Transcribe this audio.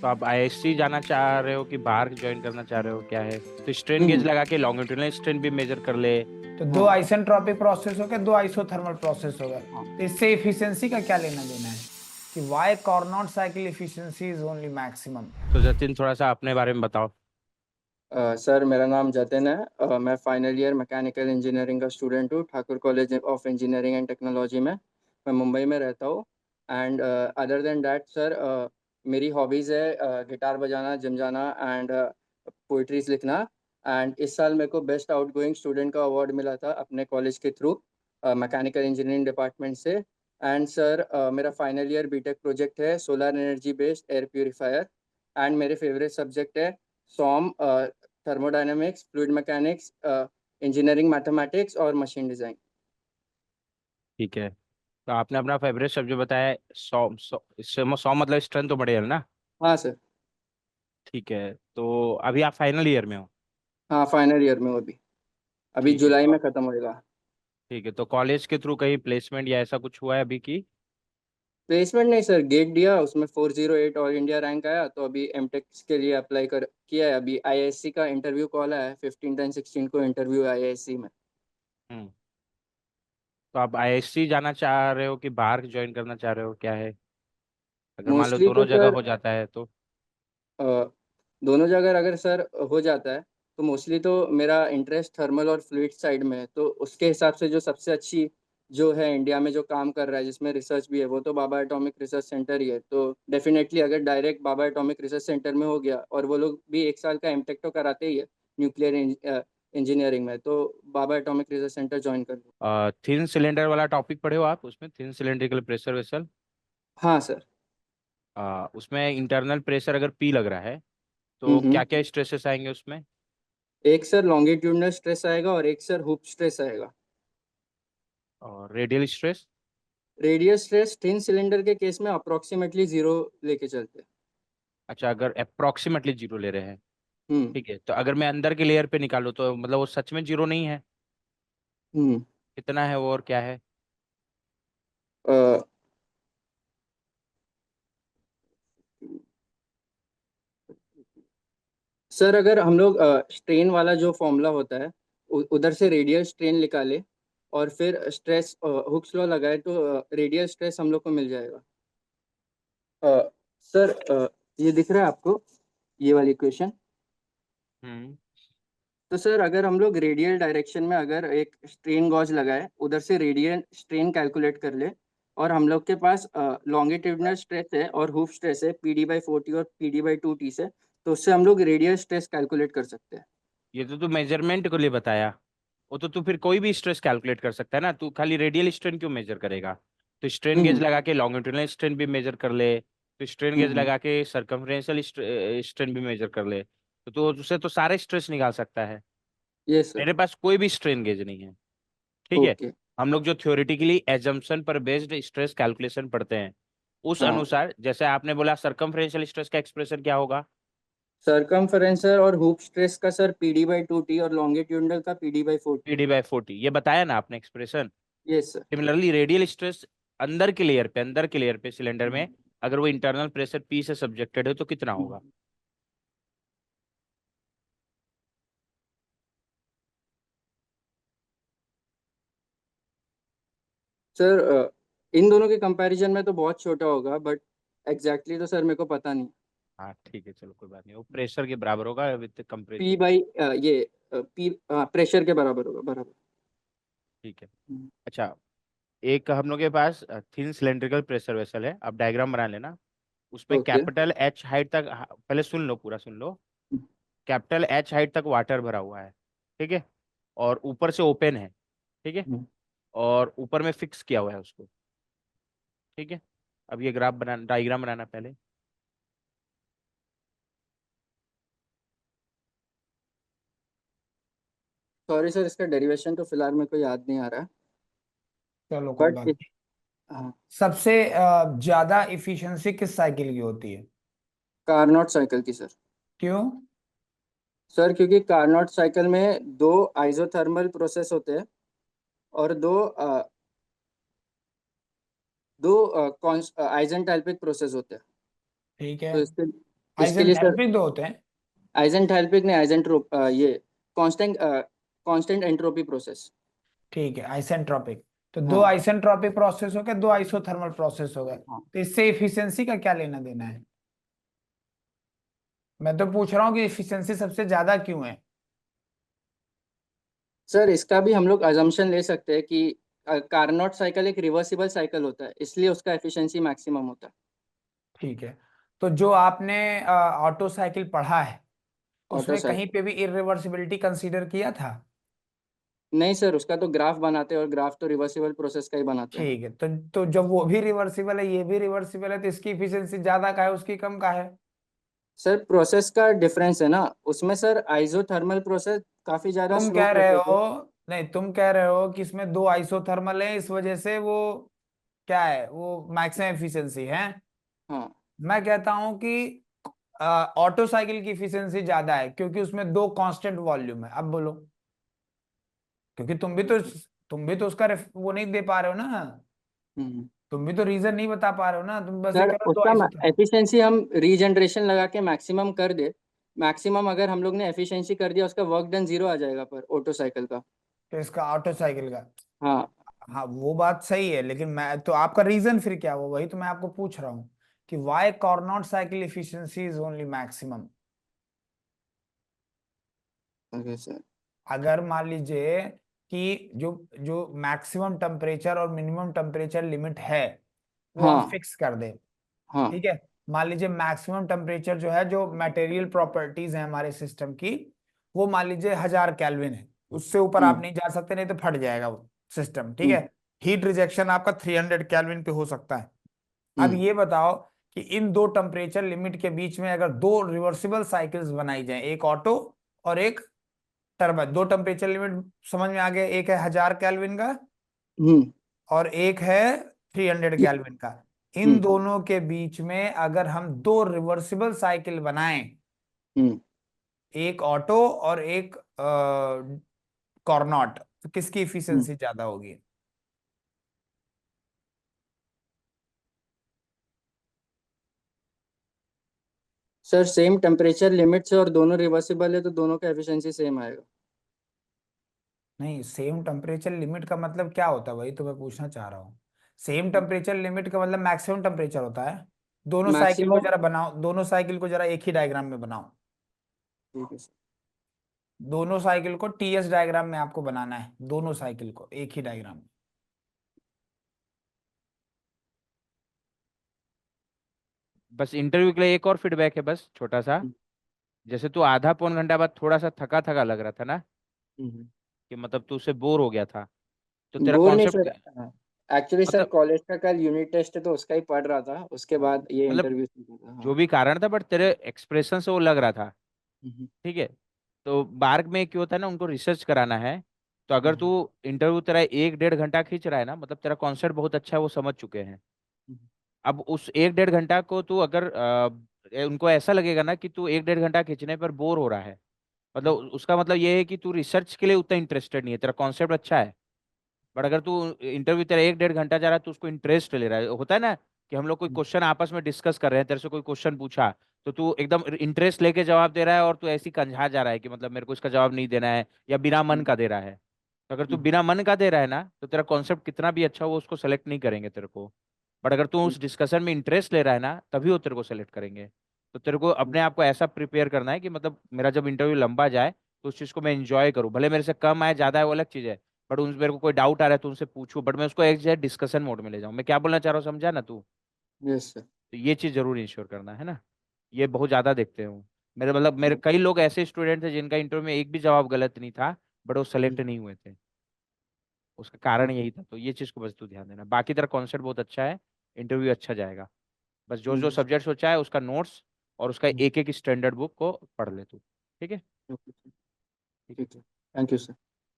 तो आप आईएससी जाना चाह रहे हो कि बाहर ज्वाइन करना चाह रहे हो, क्या है? तो स्ट्रेन गेज हम्म। लगा के लॉन्गिट्यूडिनल स्ट्रेन भी मेजर कर ले। तो दो हाँ। आइसेंट्रोपिक प्रोसेस हो गए, दो आइसोथर्मल प्रोसेस हो गए। हाँ। तो इससे इफिशियंसी का क्या लेना देना है कि why Carnot cycle efficiency is only maximum. तो जतिन, थोड़ा सा अपने बारे में बताओ। सर मेरा नाम जतिन है। मैं फाइनल ईयर मैकेनिकल इंजीनियरिंग का स्टूडेंट हूँ Thakur college of engineering and technology में। मैं मुंबई में रहता हूँ। And other than that sir, मेरी हॉबीज़ है गिटार बजाना, जिम जाना एंड पोइट्रीज लिखना। एंड इस साल मेरे को बेस्ट आउटगोइंग स्टूडेंट का अवार्ड मिला था अपने कॉलेज के थ्रू, मैकेनिकल इंजीनियरिंग डिपार्टमेंट से। एंड सर मेरा फाइनल ईयर बीटेक प्रोजेक्ट है solar energy based air purifier. And मेरे फेवरेट सब्जेक्ट है SOM, thermodynamics, fluid mechanics, engineering mathematics और मशीन डिज़ाइन। ठीक है। तो आपने अपना फेवरेट सब्जेक्ट बताया है, 100 100 मतलब स्ट्रेंथ तो बढ़िया है ना? हाँ सर। ठीक है, तो अभी आप फाइनल ईयर में हो? हाँ फाइनल ईयर में हूँ अभी। अभी ठीक है जुलाई तो में ख़त्म होएगा। ठीक है, तो कॉलेज के थ्रू कहीं प्लेसमेंट या ऐसा कुछ हुआ है अभी की? प्लेसमेंट नहीं सर, गेट दिया, उसमें 408 ऑल इंडिया रैंक आया, तो अभी एमटेक के लिए अप्लाई कर किया है। अभी आईआईएससी का इंटरव्यू कॉल आया है, 15 10 16 को इंटरव्यू है आईआईएससी में। हम्म। तो आप आईएससी जाना चाह रहे हो कि बाहर ज्वाइन करना चाह रहे हो, क्या है? अगर मान लो मोस्टली दोनों तो जगह सर हो जाता है तो? अ, दोनों जगह अगर सर हो जाता है तो मोस्टली तो मेरा इंटरेस्ट थर्मल और फ्लूइड साइड में है, तो उसके हिसाब से जो सबसे अच्छी जो है इंडिया में जो काम कर रहा है जिसमें रिसर्च भी है वो तो बाबा एटॉमिक रिसर्च सेंटर ही है। तो डेफिनेटली अगर डायरेक्ट बाबा एटॉमिक रिसर्च सेंटर में हो गया, और वो लोग भी 1 साल का एमटेक तो कराते ही है न्यूक्लियर इंजीनियरिंग में, तो बाबा एटॉमिक रिसर्च सेंटर ज्वाइन कर लूँ। थिन सिलेंडर वाला टॉपिक पढ़े हो आप? उसमें थिन सिलेंड्रिकल प्रेशर वेसल, हाँ सर। उसमें इंटरनल प्रेशर अगर पी लग रहा है तो क्या हम्म। क्या स्ट्रेसेस आएंगे उसमें? एक सर लॉन्गिट्यूडनल स्ट्रेस आएगा और एक सर हुप स्ट्रेस आएगा। और radial stress? Radius stress thin cylinder के केस में अप्रोक्सीमेटली जीरो लेके चलते हैं। अच्छा, अगर अप्रोक्सीमेटली जीरो ले रहे हैं। हम्म। ठीक है, तो अगर मैं अंदर के लेयर पे निकालूं तो मतलब वो सच में जीरो नहीं है? हम्म। कितना है वो और क्या है? अ, सर अगर हम लोग स्ट्रेन वाला जो फॉर्मूला होता है उधर से रेडियल स्ट्रेन निकाले और फिर स्ट्रेस हुक्स लॉ लगाए तो रेडियल स्ट्रेस हम लोग को मिल जाएगा। सर ये दिख रहा है आपको, ये वाली इक्वेशन? हम्म। तो सर अगर हम लोग रेडियल डायरेक्शन में अगर एक स्ट्रेन गॉज लगाए, उधर से रेडियल स्ट्रेन कैलकुलेट कर ले, और हम लोग के पास लॉन्गिट्यूडनल स्ट्रेस है और हुप स्ट्रेस है PD/40 और PD/2T से, तो उससे हम लोग रेडियल स्ट्रेस कैलकुलेट कर सकते हैं। ये तो तू मेजरमेंट के लिए बताया। वो तो तू फिर कोई भी स्ट्रेस कैलकुलेट कर सकता है ना, तू खाली रेडियल स्ट्रेन क्यों मेजर करेगा? तो स्ट्रेन गेज हम्म। लगा के लॉन्गिट्यूडिनल स्ट्रेन भी मेजर कर ले, तो स्ट्रेन गेज हम्म। लगा के सर्कमफ्रेंशियल स्ट्रेन भी मेजर कर ले, तो उससे तो सारे स्ट्रेस निकाल सकता है। Yes sir. मेरे पास कोई भी स्ट्रेन गेज नहीं है। ठीक है। ओके। हम लोग जो थ्योरेटिकली एजम्पशन पर बेस्ड स्ट्रेस कैलकुलेशन पढ़ते हैं, उस हाँ। अनुसार जैसे आपने बोला सर्कमफ्रेंशियल स्ट्रेस का एक्सप्रेशन क्या होगा? सरकमफेरेंसर और हुप स्ट्रेस का सर PD/2T और लॉन्गिट्यूडनल का PD/40। PD/40, ये बताया ना आपने expression. Yes sir. Similarly radial stress अंदर के लेयर पे सिलेंडर में, अगर वो इंटरनल प्रेशर पी से सब्जेक्टेड है तो कितना होगा? सर इन दोनों के कंपैरिजन में तो बहुत छोटा होगा, बट एग्जैक्टली तो सर मेरे को पता नहीं। हाँ ठीक है, चलो कोई बात नहीं, वो प्रेशर के बराबर होगा विद पी कंप्रेसिव। बाई ये पी प्रेशर के बराबर होगा, बराबर। ठीक है। हम्म। अच्छा, एक हम लोग के पास थिन सिलेंड्रिकल प्रेशर वेसल है, आप डायग्राम बना लेना। उसमें ओके। कैपिटल एच हाइट तक, पहले सुन लो, पूरा सुन लो। कैपिटल एच हाइट तक वाटर भरा हुआ है। ठीक है। और ऊपर से ओपन है। ठीक है। और ऊपर में फिक्स किया हुआ है उसको। ठीक है। अब ये ग्राफ बना, डायग्राम बनाना पहले। सॉरी सर, इसका डेरिवेशन तो फिलहाल मेरे को याद नहीं आ रहा, चलो कोई बट बात नहीं। हाँ। सबसे ज्यादा इफिशियंसी किस साइकिल की होती है? कार्नोट साइकिल की सर। क्यों? सर क्योंकि कार्नोट साइकिल में दो आइसोथर्मल प्रोसेस होते हैं और दो आइजेंटैल्पिक प्रोसेस होते हैं। ठीक है। तो इसके इसके लिए सर आइसेंथैल्पिक दो होते हैं। आइसेंथैल्पिक नहीं, आइसेंट्रोप, ये कांस्टेंट कांस्टेंट एंट्रोपी प्रोसेस। ठीक है, आइसेंट्रोपिक। तो दो हाँ आइसेंट्रोपिक प्रोसेस हो गए, दो आइसोथर्मल प्रोसेस हो गए, हाँ तो इससे इफिशियंसी का क्या लेना देना है? मैं तो पूछ रहा हूँ कि इफिशियंसी सबसे ज्यादा क्यों है। सर, इसका भी हम लोग अजम्पशन ले सकते हैं कि कार्नोट साइकिल एक रिवर्सिबल साइकिल होता है, इसलिए उसका एफिशिएंसी मैक्सिमम होता है। ठीक है। तो जो आपने ऑटो साइकिल पढ़ा है, ऑटो उसमें कहीं साइकिल पे भी इरिवर्सिबिलिटी कंसीडर किया था? नहीं सर, उसका तो ग्राफ बनाते हैं और ग्राफ तो रिवर्सिबल प्रोसेस का ही बनाते हैं। ठीक है, तो जब वो भी रिवर्सिबल है, ये भी रिवर्सिबल है, तो इसकी इफिशियंसी ज्यादा का है, उसकी कम का है? सर, प्रोसेस का डिफरेंस है ना उसमें सर, आइसोथर्मल प्रोसेस काफी ज्यादा तुम स्लो कह रहे प्रोसेस हो, है। नहीं, तुम कह रहे हो कि इसमें दो आइसोथर्मल है, इस वजह से वो क्या है, वो मैक्सिमम एफिशिएंसी है। हाँ। मैं कहता हूं कि ऑटो साइकिल की इफिशियंसी ज्यादा है, क्योंकि उसमें दो कांस्टेंट वॉल्यूम है। अब बोलो, क्योंकि तुम भी तो उसका वो नहीं दे पा रहे हो ना। हम्म। तुम भी तो रीजन नहीं बता पा रहे हो ना, तुम बस ये सर, कह रहे हो दो उसका आइसोथर्मल। एफिशिएंसी हम रीजनरेशन लगा के मैक्सिमम कर दे, मैक्सिमम अगर हम लोग ने एफिशिएंसी कर दिया, उसका वर्क डन जीरो आ जाएगा पर ऑटो साइकिल का। तो इसका ऑटो साइकिल का, हाँ। हाँ वो बात सही है, लेकिन मैं तो आपका रीजन फिर क्या हुआ, वही तो मैं आपको पूछ रहा हूँ कि why Carnot cycle efficiency is only maximum. Okay sir. अगर मान लीजिए कि जो जो मैक्सिमम टेम्परेचर और मिनिमम टेम्परेचर लिमिट है, वो हम हाँ फिक्स कर दें। हाँ। ठीक है। मान लीजिए मैक्सिमम टेम्परेचर जो है, जो मटेरियल प्रॉपर्टीज है हमारे सिस्टम की, वो मान लीजिए 1000 केल्विन है। उससे ऊपर आप हम्म नहीं जा सकते, नहीं तो फट जाएगा वो सिस्टम। ठीक है। हम्म हीट रिजेक्शन आपका 300 केल्विन पे हो सकता है। अब हम्म ये बताओ कि इन दो टेम्परेचर लिमिट के बीच में अगर दो रिवर्सिबल साइकिल्स बनाई जाए, एक ऑटो और एक टर्बाइन, दो टेम्परेचर लिमिट समझ में आ गया, एक है 1000 केल्विन का हम्म और एक है 300 केल्विन का। इन हम्म दोनों के बीच में अगर हम दो रिवर्सिबल साइकिल बनाएं, हम्म एक ऑटो और एक कॉर्नॉट, तो किसकी हम्म। इफिशियंसी ज्यादा होगी? सर, सेम टेम्परेचर लिमिट से और दोनों रिवर्सिबल है तो दोनों का एफिशिएंसी सेम आएगा। नहीं, सेम टेम्परेचर लिमिट का मतलब क्या होता है, वही तो मैं पूछना चाह रहा हूँ। सेम टेम्परेचर लिमिट का मतलब मैक्सिमम टेम्परेचर होता है। दोनों साइकिल को मैक्सिमम। जरा बनाओ, दोनों साइकिल को जरा एक ही डायग्राम में बनाओ। ठीक है सर। दोनों साइकिल को टीएस डायग्राम में आपको बनाना है, दोनों साइकिल को एक ही डायग्राम में। बस इंटरव्यू के लिए एक और फीडबैक है, बस छोटा सा। जैसे तू आधा पौन घंटा बाद थोड़ा सा थका थका लग रहा था ना, कि मतलब तू उससे बोर हो गया था, तो तेरा बोर नहीं कॉन्सेप्ट सर, एक्चुअली सर मतलब कॉलेज का कल यूनिट टेस्ट है तो उसका ही पढ़ रहा था, उसके हाँ, बाद ये मतलब इंटरव्यू था। जो हाँ। भी कारण था, बट तेरे एक्सप्रेशन से वो लग रहा था। हम्म ठीक है। तो बार्ग में क्यों होता है ना, उनको रिसर्च कराना है। तो अगर तू हम्म इंटरव्यू तेरा 1 डेढ़ घंटा खींच रहा है ना, मतलब तेरा कॉन्सेप्ट बहुत अच्छा है, वो समझ चुके हैं। हम्म अब उस 1 डेढ़ घंटा को तू अगर उनको ऐसा लगेगा ना कि तू 1 डेढ़ घंटा खींचने पर बोर हो रहा है, मतलब उसका मतलब ये है कि तू रिसर्च के लिए उतना इंटरेस्टेड नहीं है, तेरा कॉन्सेप्ट अच्छा है। बट अगर तू इंटरव्यू तेरा 1 डेढ़ घंटा जा रहा है, तो उसको इंटरेस्ट ले रहा है, होता है ना कि हम लोग कोई क्वेश्चन आपस में डिस्कस कर रहे हैं, तेरे से कोई क्वेश्चन पूछा, तो तू एकदम इंटरेस्ट लेके जवाब दे रहा है, और तू ऐसी कंझा जा रहा है कि मतलब मेरे को इसका जवाब नहीं देना है, या बिना मन हम्म का दे रहा है। तो अगर तू हम्म बिना मन का दे रहा है ना, तो तेरा कॉन्सेप्ट कितना भी अच्छा हो, वो उसको सेलेक्ट नहीं करेंगे तेरे को। बट अगर तू हम्म उस डिस्कशन में इंटरेस्ट ले रहा है ना, तभी वो तेरे को सेलेक्ट करेंगे। तो तेरे को अपने आप को ऐसा प्रिपेयर करना है कि मतलब मेरा जब इंटरव्यू लंबा जाए, तो उस चीज़ को मैं इंजॉय करूँ, भले मेरे से कम आए ज़्यादा है वो अलग चीज़ है। बट उन मेरे को कोई डाउट आ रहा है तो उनसे पूछूं, बट मैं उसको एक जो है डिस्कशन मोड में ले जाऊं। मैं क्या बोलना चाह रहा हूँ, समझा ना तू? Yes sir. तो ये चीज़ जरूर इंश्योर करना है ना। ये बहुत ज़्यादा देखते हूँ। मेरे मतलब मेरे कई लोग ऐसे स्टूडेंट थे जिनका इंटरव्यू में एक भी जवाब गलत नहीं था, बट वो सेलेक्ट नहीं हुए थे। उसका कारण ओके। यही था। तो ये चीज़ को बस तू ध्यान देना, बाकी तेरा कॉन्सेप्ट बहुत अच्छा है, इंटरव्यू अच्छा जाएगा। बस जो जो सब्जेक्ट सोचा है उसका नोट्स और उसका एक एक स्टैंडर्ड बुक को पढ़ ले तू। ठीक है। ओके। ठीक है, थैंक यू सर।